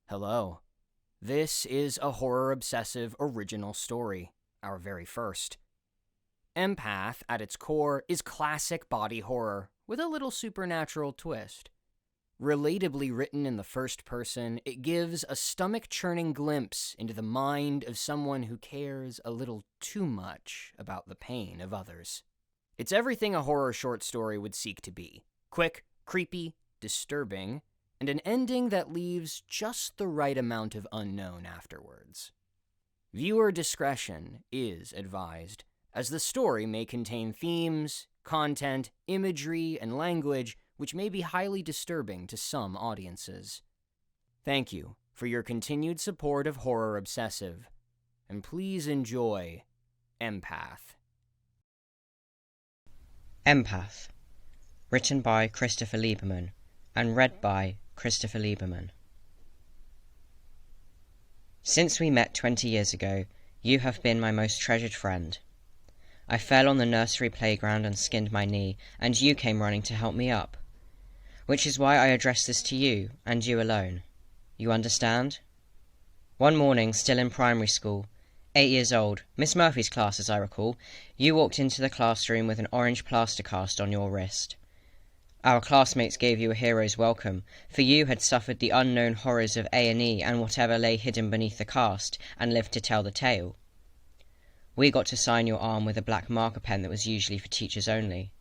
Hello. This is a Horror Obsessive original story, our very first. Empath, at its core, is classic body horror, with a little supernatural twist. Relatably written in the first person, it gives a stomach-churning glimpse into the mind of someone who cares a little too much about the pain of others. It's everything a horror short story would seek to be. Quick, creepy, disturbing, and an ending that leaves just the right amount of unknown afterwards. Viewer discretion is advised, as the story may contain themes, content, imagery, and language which may be highly disturbing to some audiences. Thank you for your continued support of Horror Obsessive, and please enjoy Empath. Empath, written by Christopher Lieberman and read by Christopher Lieberman. Since we met 20 years ago, you have been my most treasured friend. I fell on the nursery playground and skinned my knee, and you came running to help me up. Which is why I address this to you, and you alone. You understand? One morning, still in primary school, 8 years old, Miss Murphy's class as I recall, you walked into the classroom with an orange plaster cast on your wrist. Our classmates gave you a hero's welcome, for you had suffered the unknown horrors of A&E and whatever lay hidden beneath the cast, and lived to tell the tale. We got to sign your arm with a black marker pen that was usually for teachers only.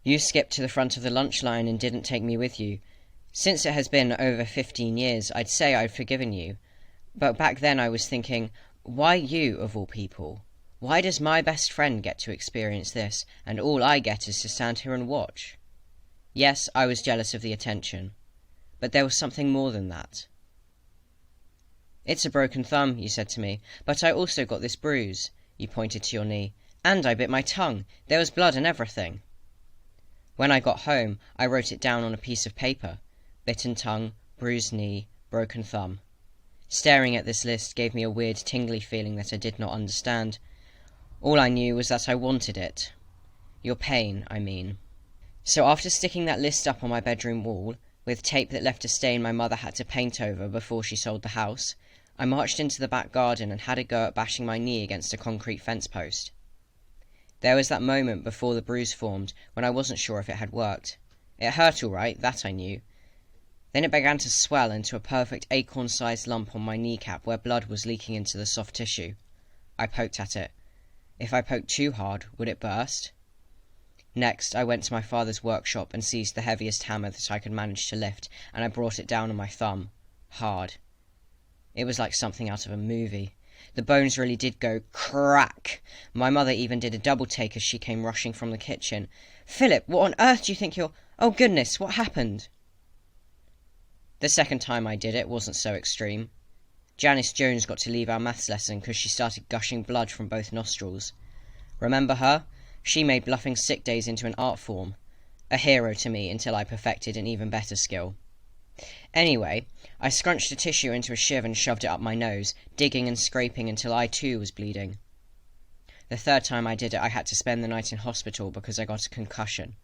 You skipped to the front of the lunch line and didn't take me with you. Since it has been over 15 years, I'd say I'd forgiven you. But back then I was thinking, why you, of all people? Why does my best friend get to experience this, and all I get is to stand here and watch? Yes, I was jealous of the attention. But there was something more than that. It's a broken thumb, you said to me, but I also got this bruise. You pointed to your knee. And I bit my tongue. There was blood and everything. When I got home, I wrote it down on a piece of paper. Bitten tongue, bruised knee, broken thumb. Staring at this list gave me a weird tingly feeling that I did not understand. All I knew was that I wanted it. Your pain, I mean. So after sticking that list up on my bedroom wall, with tape that left a stain my mother had to paint over before she sold the house, I marched into the back garden and had a go at bashing my knee against a concrete fence post. There was that moment before the bruise formed when I wasn't sure if it had worked. It hurt all right, that I knew. Then it began to swell into a perfect acorn-sized lump on my kneecap where blood was leaking into the soft tissue. I poked at it. If I poked too hard, would it burst? Next, I went to my father's workshop and seized the heaviest hammer that I could manage to lift, and I brought it down on my thumb. Hard. It was like something out of a movie. The bones really did go crack. My mother even did a double take as she came rushing from the kitchen. "Philip, what on earth do you think you're... Oh goodness, what happened?" The second time I did it wasn't so extreme. Janice Jones got to leave our maths lesson because she started gushing blood from both nostrils. Remember her? She made bluffing sick days into an art form. A hero to me until I perfected an even better skill. Anyway, I scrunched the tissue into a shiv and shoved it up my nose, digging and scraping until I too was bleeding. The third time I did it, I had to spend the night in hospital because I got a concussion.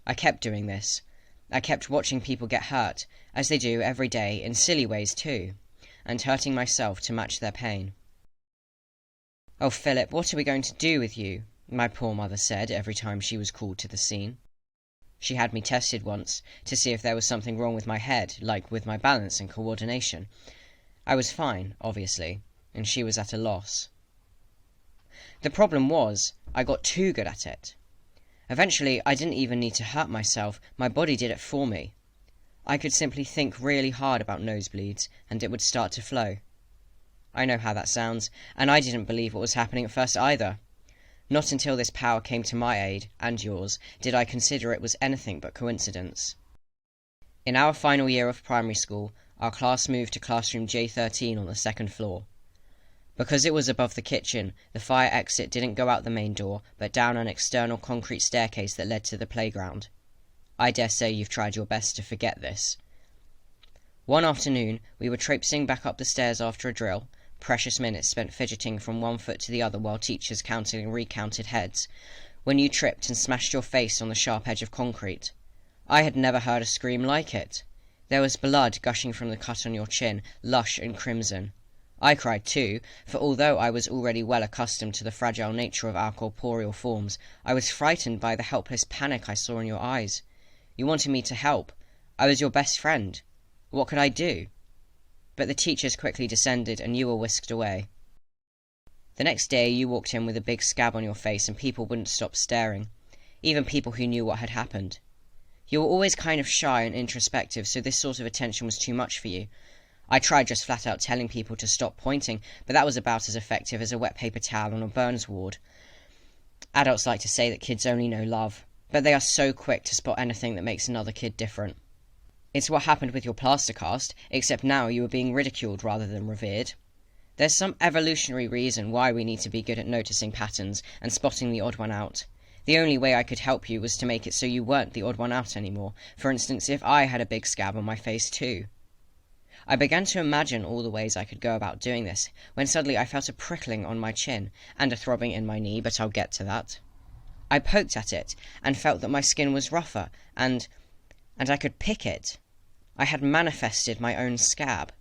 I kept doing this. I kept watching people get hurt, as they do every day, in silly ways too, and hurting myself to match their pain. "Oh, Philip, what are we going to do with you?" my poor mother said every time she was called to the scene. She had me tested once to see if there was something wrong with my head, like with my balance and coordination. I was fine, obviously, and she was at a loss. The problem was, I got too good at it. Eventually, I didn't even need to hurt myself, my body did it for me. I could simply think really hard about nosebleeds, and it would start to flow. I know how that sounds, and I didn't believe what was happening at first either. Not until this power came to my aid, and yours, did I consider it was anything but coincidence. In our final year of primary school, our class moved to classroom J13 on the second floor. Because it was above the kitchen, the fire exit didn't go out the main door, but down an external concrete staircase that led to the playground. I dare say you've tried your best to forget this. One afternoon, we were traipsing back up the stairs after a drill, precious minutes spent fidgeting from one foot to the other while teachers counted and recounted heads, when you tripped and smashed your face on the sharp edge of concrete. I had never heard a scream like it. There was blood gushing from the cut on your chin, lush and crimson. I cried too, for although I was already well accustomed to the fragile nature of our corporeal forms, I was frightened by the helpless panic I saw in your eyes. You wanted me to help. I was your best friend. What could I do? But the teachers quickly descended and you were whisked away. The next day you walked in with a big scab on your face and people wouldn't stop staring, even people who knew what had happened. You were always kind of shy and introspective, so this sort of attention was too much for you. I tried just flat out telling people to stop pointing, but that was about as effective as a wet paper towel on a burns ward. Adults like to say that kids only know love, but they are so quick to spot anything that makes another kid different. It's what happened with your plaster cast, except now you were being ridiculed rather than revered. There's some evolutionary reason why we need to be good at noticing patterns and spotting the odd one out. The only way I could help you was to make it so you weren't the odd one out anymore. For instance, if I had a big scab on my face too. I began to imagine all the ways I could go about doing this, when suddenly I felt a prickling on my chin, and a throbbing in my knee, but I'll get to that. I poked at it, and felt that my skin was rougher, and I could pick it. I had manifested my own scab.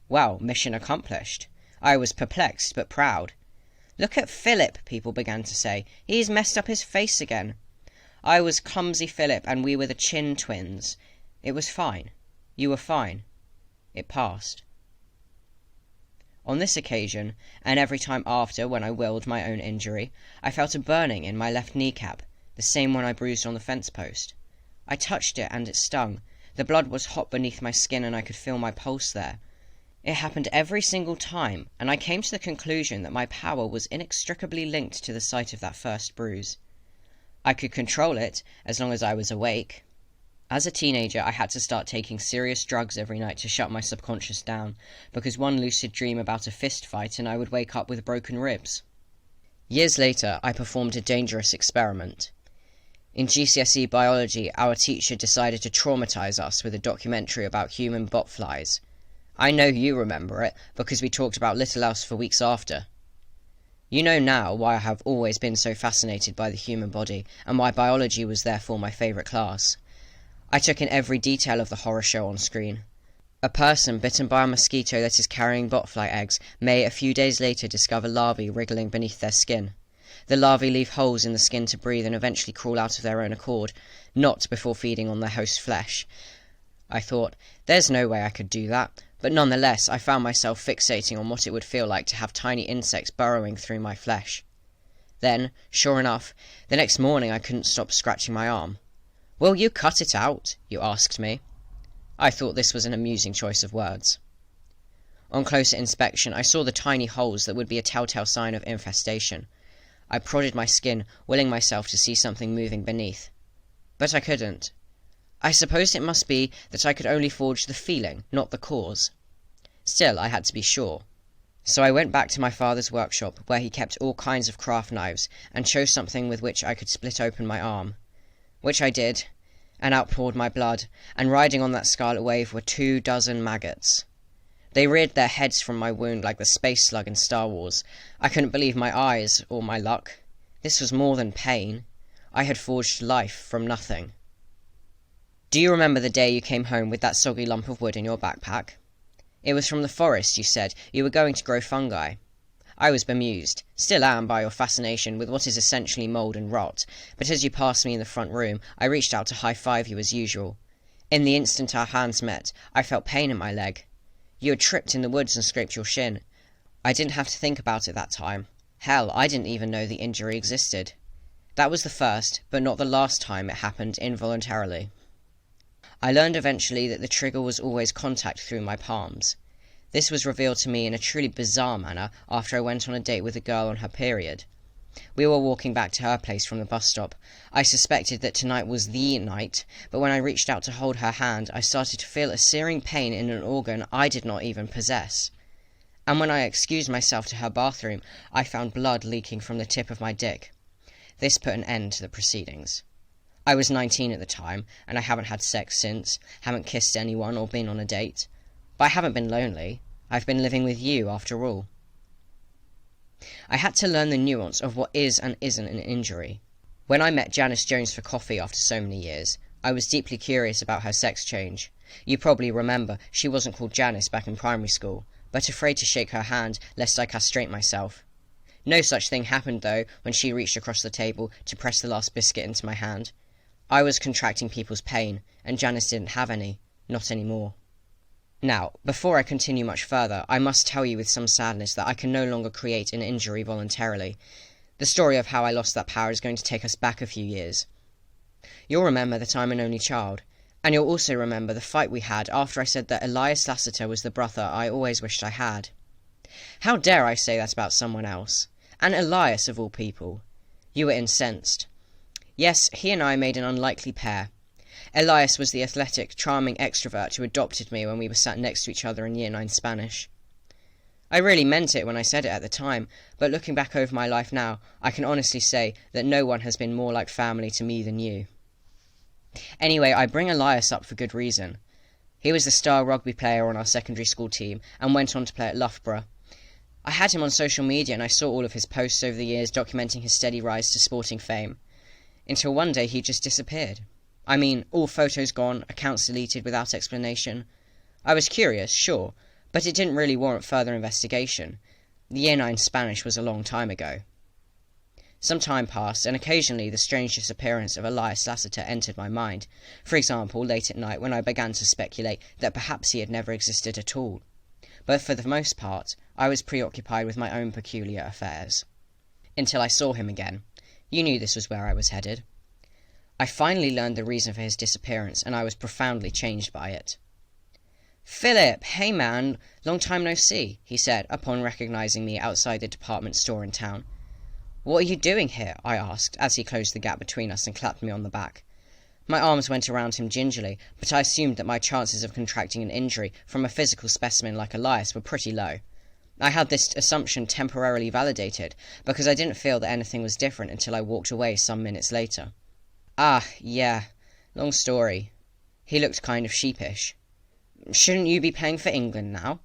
Well, mission accomplished. I was perplexed, but proud. Look at Philip, people began to say. He's messed up his face again. I was clumsy Philip, and we were the chin twins. It was fine. You were fine. It passed. On this occasion, and every time after when I willed my own injury, I felt a burning in my left kneecap, the same one I bruised on the fence post. I touched it and it stung. The blood was hot beneath my skin and I could feel my pulse there. It happened every single time, and I came to the conclusion that my power was inextricably linked to the site of that first bruise. I could control it as long as I was awake. As a teenager, I had to start taking serious drugs every night to shut my subconscious down, because one lucid dream about a fist fight and I would wake up with broken ribs. Years later, I performed a dangerous experiment. In GCSE biology, our teacher decided to traumatize us with a documentary about human botflies. I know you remember it, because we talked about little else for weeks after. You know now why I have always been so fascinated by the human body, and why biology was therefore my favourite class. I took in every detail of the horror show on screen. A person bitten by a mosquito that is carrying botfly eggs may a few days later discover larvae wriggling beneath their skin. The larvae leave holes in the skin to breathe and eventually crawl out of their own accord, not before feeding on their host's flesh. I thought, there's no way I could do that, but nonetheless I found myself fixating on what it would feel like to have tiny insects burrowing through my flesh. Then, sure enough, the next morning I couldn't stop scratching my arm. "Will you cut it out?" you asked me. I thought this was an amusing choice of words. On closer inspection, I saw the tiny holes that would be a telltale sign of infestation. I prodded my skin, willing myself to see something moving beneath. But I couldn't. I supposed it must be that I could only forge the feeling, not the cause. Still, I had to be sure. So I went back to my father's workshop, where he kept all kinds of craft knives, and chose something with which I could split open my arm. Which I did, and out poured my blood, and riding on that scarlet wave were 24 maggots. They reared their heads from my wound like the space slug in Star Wars. I couldn't believe my eyes, or my luck. This was more than pain. I had forged life from nothing. Do you remember the day you came home with that soggy lump of wood in your backpack? It was from the forest, you said. You were going to grow fungi. I was bemused, still am, by your fascination with what is essentially mould and rot, but as you passed me in the front room, I reached out to high-five you as usual. In the instant our hands met, I felt pain in my leg. You had tripped in the woods and scraped your shin. I didn't have to think about it that time. Hell, I didn't even know the injury existed. That was the first, but not the last time it happened involuntarily. I learned eventually that the trigger was always contact through my palms. This was revealed to me in a truly bizarre manner after I went on a date with a girl on her period. We were walking back to her place from the bus stop. I suspected that tonight was the night, but when I reached out to hold her hand, I started to feel a searing pain in an organ I did not even possess. And when I excused myself to her bathroom, I found blood leaking from the tip of my dick. This put an end to the proceedings. I was 19 at the time, and I haven't had sex since, haven't kissed anyone or been on a date. But I haven't been lonely. I've been living with you, after all. I had to learn the nuance of what is and isn't an injury. When I met Janice Jones for coffee after so many years, I was deeply curious about her sex change. You probably remember she wasn't called Janice back in primary school, but afraid to shake her hand lest I castrate myself. No such thing happened, though, when she reached across the table to press the last biscuit into my hand. I was contracting people's pain, and Janice didn't have any. Not anymore. Now, before I continue much further, I must tell you with some sadness that I can no longer create an injury voluntarily. The story of how I lost that power is going to take us back a few years. You'll remember that I'm an only child, and you'll also remember the fight we had after I said that Elias Lasseter was the brother I always wished I had. How dare I say that about someone else? And Elias, of all people. You were incensed. Yes, he and I made an unlikely pair. Elias was the athletic, charming extrovert who adopted me when we were sat next to each other in Year 9 Spanish. I really meant it when I said it at the time, but looking back over my life now, I can honestly say that no one has been more like family to me than you. Anyway, I bring Elias up for good reason. He was the star rugby player on our secondary school team and went on to play at Loughborough. I had him on social media and I saw all of his posts over the years documenting his steady rise to sporting fame. Until one day he just disappeared. I mean, all photos gone, accounts deleted without explanation. I was curious, sure, but it didn't really warrant further investigation. The Year 9 Spanish was a long time ago. Some time passed, and occasionally the strange disappearance of Elias Lasseter entered my mind. For example, late at night when I began to speculate that perhaps he had never existed at all. But for the most part, I was preoccupied with my own peculiar affairs. Until I saw him again. You knew this was where I was headed. I finally learned the reason for his disappearance, and I was profoundly changed by it. "Philip, hey man, long time no see," he said, upon recognising me outside the department store in town. "What are you doing here?" I asked, as he closed the gap between us and clapped me on the back. My arms went around him gingerly, but I assumed that my chances of contracting an injury from a physical specimen like Elias were pretty low. I had this assumption temporarily validated, because I didn't feel that anything was different until I walked away some minutes later. "Ah, yeah, long story." He looked kind of sheepish. "Shouldn't you be playing for England now?"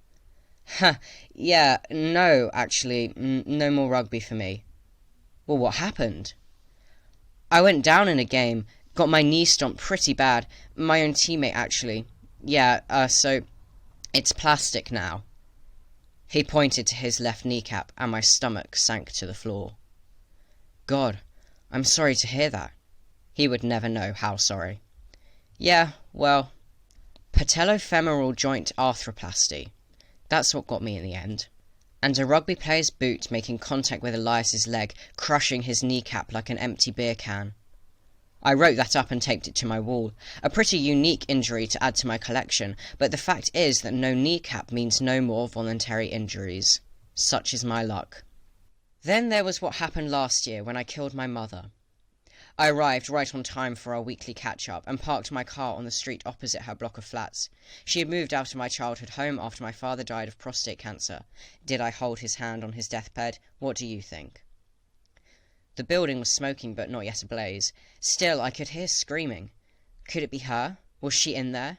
"Huh, yeah, no, actually, no more rugby for me." "Well, what happened?" "I went down in a game, got my knee stomped pretty bad, my own teammate actually. Yeah, so it's plastic now." He pointed to his left kneecap, and my stomach sank to the floor. "God, I'm sorry to hear that." He would never know how sorry. "Yeah, well, patellofemoral joint arthroplasty. That's what got me in the end." And a rugby player's boot making contact with Elias's leg, crushing his kneecap like an empty beer can. I wrote that up and taped it to my wall. A pretty unique injury to add to my collection, but the fact is that no kneecap means no more voluntary injuries. Such is my luck. Then there was what happened last year when I killed my mother. I arrived right on time for our weekly catch-up and parked my car on the street opposite her block of flats. She had moved out of my childhood home after my father died of prostate cancer. Did I hold his hand on his deathbed? What do you think? The building was smoking but not yet ablaze. Still, I could hear screaming. Could it be her? Was she in there?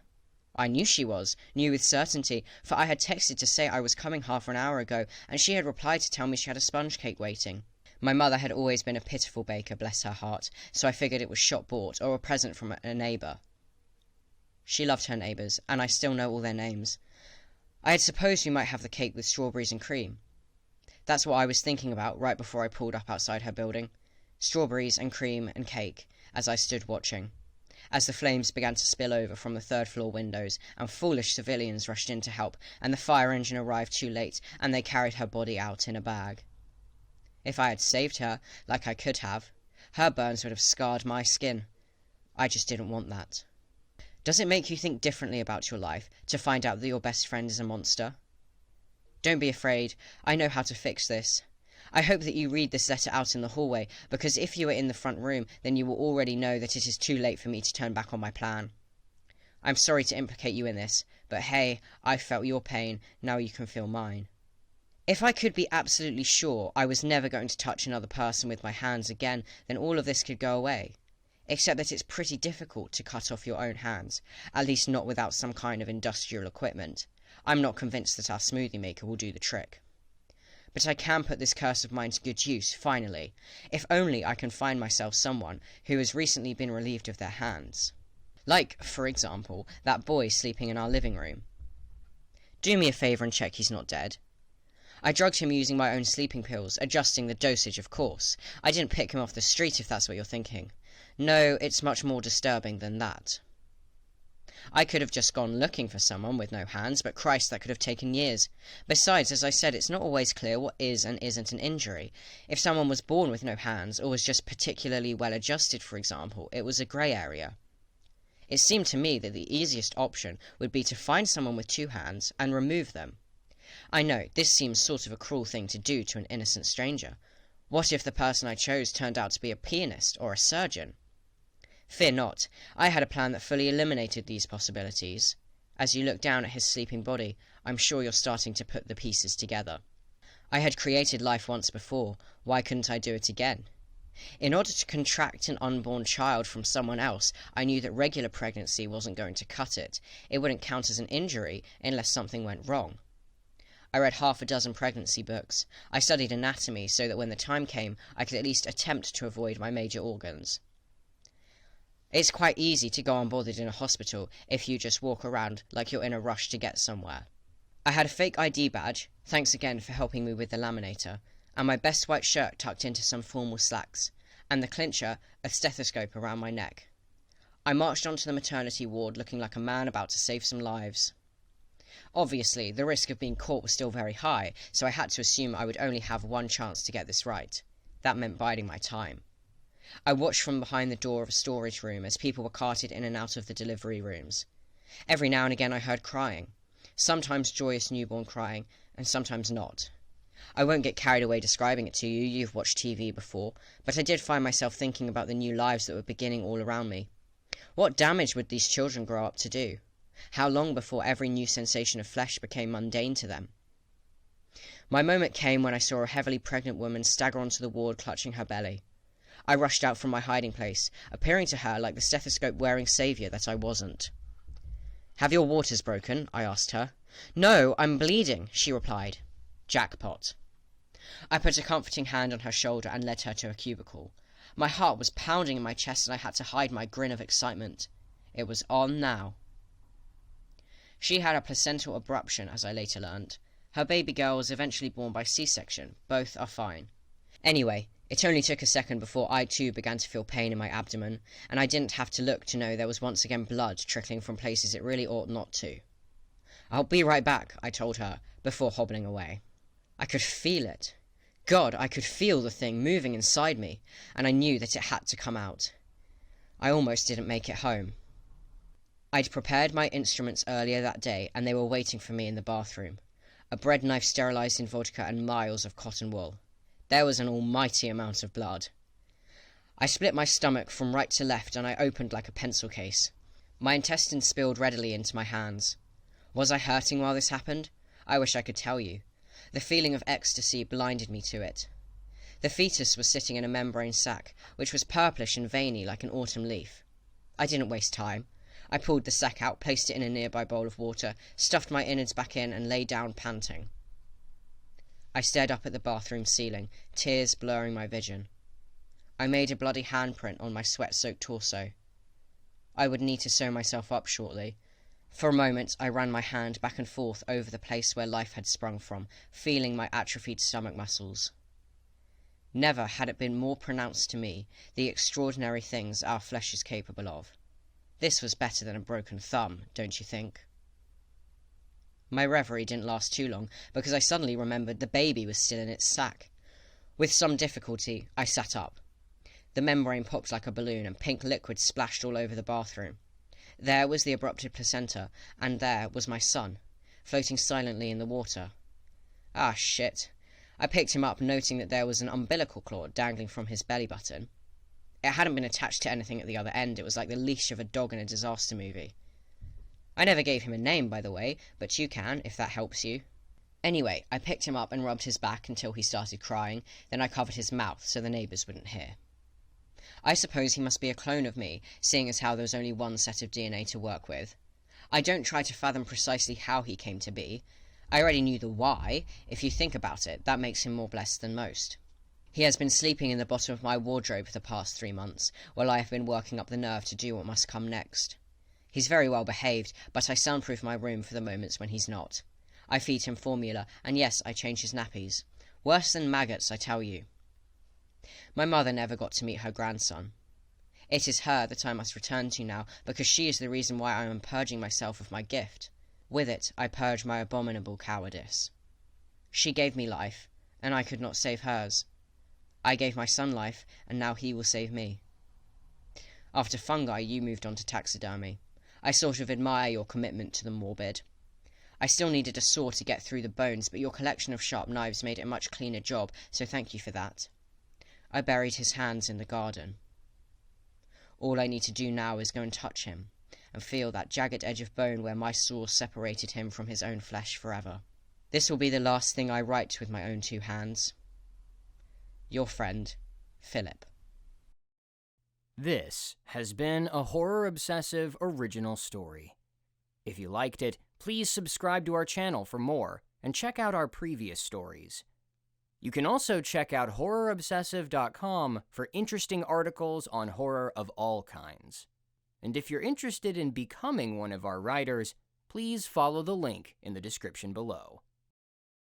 I knew she was, knew with certainty, for I had texted to say I was coming half an hour ago, and she had replied to tell me she had a sponge cake waiting. My mother had always been a pitiful baker, bless her heart, so I figured it was shop-bought or a present from a neighbour. She loved her neighbours, and I still know all their names. I had supposed we might have the cake with strawberries and cream. That's what I was thinking about right before I pulled up outside her building. Strawberries and cream and cake, as I stood watching. As the flames began to spill over from the third-floor windows, and foolish civilians rushed in to help, and the fire engine arrived too late, and they carried her body out in a bag. If I had saved her, like I could have, her burns would have scarred my skin. I just didn't want that. Does it make you think differently about your life, to find out that your best friend is a monster? Don't be afraid, I know how to fix this. I hope that you read this letter out in the hallway, because if you are in the front room, then you will already know that it is too late for me to turn back on my plan. I'm sorry to implicate you in this, but hey, I felt your pain, now you can feel mine. If I could be absolutely sure I was never going to touch another person with my hands again, then all of this could go away. Except that it's pretty difficult to cut off your own hands, at least not without some kind of industrial equipment. I'm not convinced that our smoothie maker will do the trick. But I can put this curse of mine to good use, finally, if only I can find myself someone who has recently been relieved of their hands. Like, for example, that boy sleeping in our living room. Do me a favour and check he's not dead. I drugged him using my own sleeping pills, adjusting the dosage, of course. I didn't pick him off the street, if that's what you're thinking. No, it's much more disturbing than that. I could have just gone looking for someone with no hands, but Christ, that could have taken years. Besides, as I said, it's not always clear what is and isn't an injury. If someone was born with no hands, or was just particularly well adjusted, for example, it was a grey area. It seemed to me that the easiest option would be to find someone with two hands and remove them. I know, this seems sort of a cruel thing to do to an innocent stranger. What if the person I chose turned out to be a pianist or a surgeon? Fear not, I had a plan that fully eliminated these possibilities. As you look down at his sleeping body, I'm sure you're starting to put the pieces together. I had created life once before, why couldn't I do it again? In order to contract an unborn child from someone else, I knew that regular pregnancy wasn't going to cut it. It wouldn't count as an injury unless something went wrong. I read 6 pregnancy books. I studied anatomy so that when the time came, I could at least attempt to avoid my major organs. It's quite easy to go unbothered in a hospital if you just walk around like you're in a rush to get somewhere. I had a fake ID badge, thanks again for helping me with the laminator, and my best white shirt tucked into some formal slacks, and the clincher, a stethoscope around my neck. I marched onto the maternity ward looking like a man about to save some lives. Obviously, the risk of being caught was still very high, so I had to assume I would only have one chance to get this right. That meant biding my time. I watched from behind the door of a storage room as people were carted in and out of the delivery rooms. Every now and again I heard crying. Sometimes joyous newborn crying, and sometimes not. I won't get carried away describing it to you, you've watched TV before, but I did find myself thinking about the new lives that were beginning all around me. What damage would these children grow up to do? How long before every new sensation of flesh became mundane to them? My moment came when I saw a heavily pregnant woman stagger onto the ward clutching her belly. I rushed out from my hiding place, appearing to her like the stethoscope-wearing saviour that I wasn't. "Have your waters broken?" I asked her. "No, I'm bleeding," she replied. Jackpot. I put a comforting hand on her shoulder and led her to a cubicle. My heart was pounding in my chest and I had to hide my grin of excitement. It was on now. She had a placental abruption, as I later learned. Her baby girl was eventually born by C-section. Both are fine. Anyway, it only took a second before I too began to feel pain in my abdomen, and I didn't have to look to know there was once again blood trickling from places it really ought not to. "I'll be right back," I told her, before hobbling away. I could feel it. God, I could feel the thing moving inside me, and I knew that it had to come out. I almost didn't make it home. I'd prepared my instruments earlier that day, and they were waiting for me in the bathroom. A bread knife sterilised in vodka and miles of cotton wool. There was an almighty amount of blood. I split my stomach from right to left and I opened like a pencil case. My intestines spilled readily into my hands. Was I hurting while this happened? I wish I could tell you. The feeling of ecstasy blinded me to it. The fetus was sitting in a membrane sac, which was purplish and veiny like an autumn leaf. I didn't waste time. I pulled the sac out, placed it in a nearby bowl of water, stuffed my innards back in and lay down panting. I stared up at the bathroom ceiling, tears blurring my vision. I made a bloody handprint on my sweat-soaked torso. I would need to sew myself up shortly. For a moment I ran my hand back and forth over the place where life had sprung from, feeling my atrophied stomach muscles. Never had it been more pronounced to me, the extraordinary things our flesh is capable of. This was better than a broken thumb, don't you think? My reverie didn't last too long, because I suddenly remembered the baby was still in its sack. With some difficulty, I sat up. The membrane popped like a balloon, and pink liquid splashed all over the bathroom. There was the abrupted placenta, and there was my son, floating silently in the water. Ah, shit. I picked him up, noting that there was an umbilical cord dangling from his belly button. It hadn't been attached to anything at the other end. It was like the leash of a dog in a disaster movie. I never gave him a name, by the way, but you can, if that helps you. Anyway, I picked him up and rubbed his back until he started crying, then I covered his mouth so the neighbours wouldn't hear. I suppose he must be a clone of me, seeing as how there was only one set of DNA to work with. I don't try to fathom precisely how he came to be. I already knew the why. If you think about it, that makes him more blessed than most. He has been sleeping in the bottom of my wardrobe for the past 3 months, while I have been working up the nerve to do what must come next. He's very well behaved, but I soundproof my room for the moments when he's not. I feed him formula, and yes, I change his nappies. Worse than maggots, I tell you. My mother never got to meet her grandson. It is her that I must return to now, because she is the reason why I am purging myself of my gift. With it, I purge my abominable cowardice. She gave me life, and I could not save hers. I gave my son life, and now he will save me. After fungi, you moved on to taxidermy. I sort of admire your commitment to the morbid. I still needed a saw to get through the bones, but your collection of sharp knives made it a much cleaner job, so thank you for that. I buried his hands in the garden. All I need to do now is go and touch him, and feel that jagged edge of bone where my saw separated him from his own flesh forever. This will be the last thing I write with my own two hands. Your friend, Philip. This has been a Horror Obsessive original story. If you liked it, please subscribe to our channel for more, and check out our previous stories. You can also check out horrorobsessive.com for interesting articles on horror of all kinds. And if you're interested in becoming one of our writers, please follow the link in the description below.